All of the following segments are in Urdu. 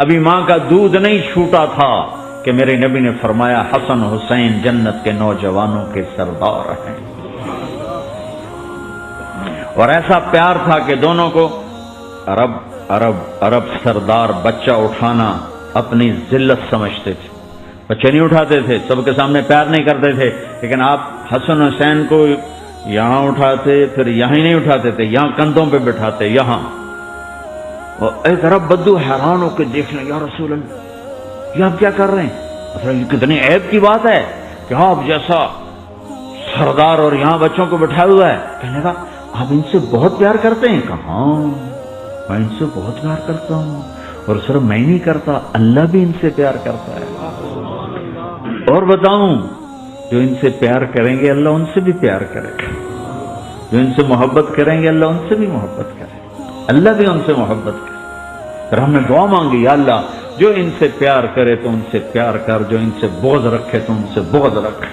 ابھی ماں کا دودھ نہیں چھوٹا تھا کہ میرے نبی نے فرمایا حسن حسین جنت کے نوجوانوں کے سردار ہیں، اور ایسا پیار تھا کہ دونوں کو عرب سردار بچہ اٹھانا اپنی ذلت سمجھتے تھے، بچے نہیں اٹھاتے تھے، سب کے سامنے پیار نہیں کرتے تھے، لیکن آپ حسن حسین کو یہاں اٹھاتے، پھر یہاں ہی نہیں اٹھاتے تھے، یہاں کندھوں پہ بٹھاتے، یہاں. اور ایک عرب بدو حیران ہو کے دیکھنے، یا رسول اللہ یہ آپ کیا کر رہے ہیں؟ یہ کتنی عیب کی بات ہے کہ آپ جیسا سردار اور یہاں بچوں کو بٹھایا ہوا ہے. کہنے لگا آپ ان سے بہت پیار کرتے ہیں؟ کہا ہاں میں ان سے بہت پیار کرتا ہوں، اور صرف میں نہیں کرتا، اللہ بھی ان سے پیار کرتا ہے. اور بتاؤں، جو ان سے پیار کریں گے اللہ ان سے بھی پیار کرے گا، جو ان سے محبت کریں گے اللہ ان سے بھی محبت کرے گا، اللہ بھی ان سے محبت کرے. پھر ہم نے دعا مانگی، یا اللہ جو ان سے پیار کرے تو ان سے پیار کر، جو ان سے بغض رکھے تو ان سے بغض رکھ.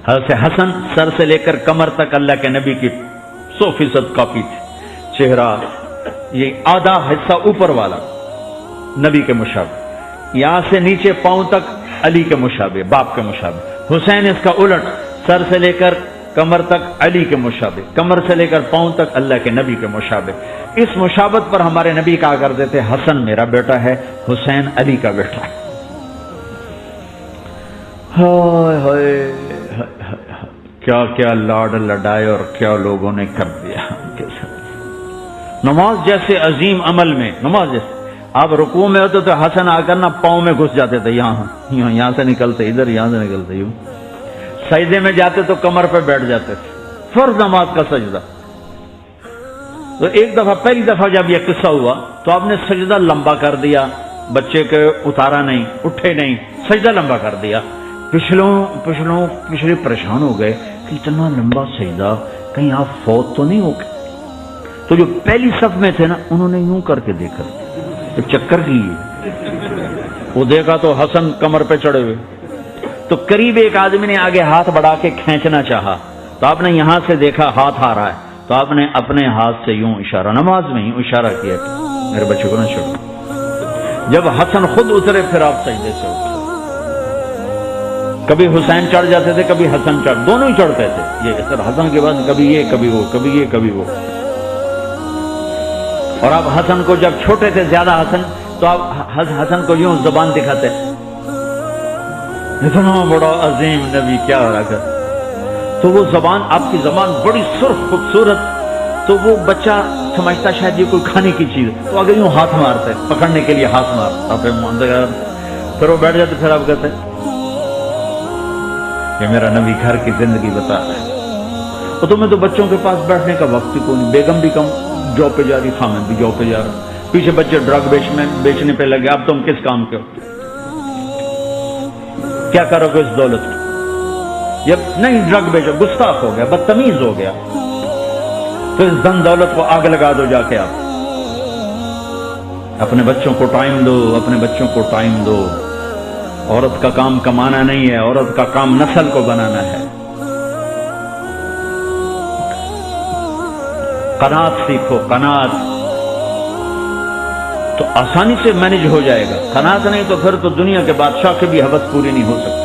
حضرت حسن سر سے لے کر کمر تک اللہ کے نبی کی 100% کاپی تھی. چہرہ یہ آدھا حصہ اوپر والا نبی کے مشابہ، یہاں سے نیچے پاؤں تک علی کے مشابہ، باپ کے مشابہ. حسین اس کا الٹ، سر سے لے کر کمر تک علی کے مشابہ، کمر سے لے کر پاؤں تک اللہ کے نبی کے مشابہ. اس مشابہت پر ہمارے نبی کہا کرتے تھے حسن میرا بیٹا ہے، حسین علی کا بیٹا ہے. ہائے ہائے کیا کیا لاڈ لڈائے اور کیا لوگوں نے کر دیا. نماز جیسے عظیم عمل میں، نماز جیسے آپ رکوع میں ہوتے تو حسن آ کر نہ پاؤں میں گھس جاتے تھے، یہاں سے نکلتے ادھر، یہاں سے نکلتے یوں. سجدے میں جاتے تو کمر پہ بیٹھ جاتے تھے. فرض نماز کا سجدہ، تو ایک دفعہ پہلی دفعہ جب یہ قصہ ہوا تو آپ نے سجدہ لمبا کر دیا، بچے کے اتارا نہیں، اٹھے نہیں، سجدہ لمبا کر دیا. پچھلے پریشان ہو گئے کہ اتنا لمبا سجدہ کہیں آپ فوت تو نہیں ہو گئے. تو جو پہلی صف میں تھے نا انہوں نے یوں کر کے دیکھا، تو چکر کی وہ دیکھا تو حسن کمر پہ چڑھے ہوئے. تو قریب ایک آدمی نے آگے ہاتھ بڑھا کے کھینچنا چاہا، تو آپ نے یہاں سے دیکھا ہاتھ آ رہا ہے، تو آپ نے اپنے ہاتھ سے یوں اشارہ، نماز میں یوں اشارہ کیا کہ میرے بچے کو نہ چھوڑو. جب حسن خود اترے پھر آپ سجدے سے اٹھے. کبھی حسین چڑھ جاتے تھے، کبھی حسن دونوں ہی چڑھتے تھے. یہ سر حسن کے بعد کبھی یہ کبھی وہ، کبھی یہ کبھی وہ. اور آپ حسن کو جب چھوٹے تھے زیادہ حسن، تو آپ حسن کو یوں زبان دکھاتے، اتنا بڑا عظیم نبی کیا ہو رہا تھا. تو وہ زبان، آپ کی زبان بڑی سرخ خوبصورت، تو وہ بچہ سمجھتا شاید یہ کوئی کھانے کی چیز، تو آگے یوں ہاتھ مارتے، پکڑنے کے لیے ہاتھ مارتا، پھر وہ بیٹھ جاتے. پھر آپ کہتے کہ میرا نبی گھر کی زندگی بتا رہا ہے. اور تمہیں تو بچوں کے پاس بیٹھنے کا وقت ہی کوئی نہیں، بیگم بھی کم جاب پہ جا رہی، خامن بھی جاب پہ جا رہا، پیچھے بچے ڈرگ بیچنے پہ لگے. اب تم کس کام کے ہو؟ کیا کرو گے اس دولت کی؟ جب نہیں ڈرگ بیچو، گستاخ ہو گیا، بدتمیز ہو گیا، تو اس دن دولت کو آگ لگا دو. جا کے آپ اپنے بچوں کو ٹائم دو، اپنے بچوں کو ٹائم دو. عورت کا کام کمانا نہیں ہے، عورت کا کام نسل کو بنانا ہے. قناعت سیکھو، قناعت تو آسانی سے مینج ہو جائے گا. قناعت نہیں تو پھر تو دنیا کے بادشاہ کی بھی حوث پوری نہیں ہو سکتی.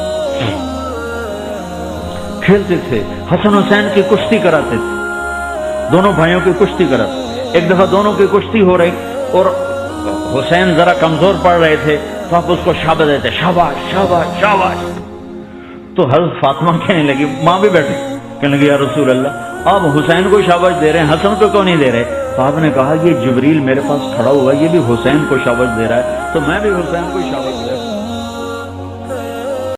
کھیلتے تھے، حسن حسین کی کشتی کراتے تھے، دونوں بھائیوں کی کشتی کراتے. ایک دفعہ دونوں کی کشتی ہو رہی اور حسین ذرا کمزور پڑ رہے تھے، تو آپ اس کو شاباش دیتے، شاباش شاباش شاباش. تو حضرت فاطمہ کہنے لگی، ماں بھی بیٹھی، کہنے لگی یا رسول اللہ آپ حسین کو شاباش دے رہے ہیں، حسن کو کیوں نہیں دے رہے؟ تو آپ نے کہا یہ جبریل میرے پاس کھڑا ہوا، یہ بھی حسین کو شاباش دے رہا ہے، تو میں بھی حسین کو شاباش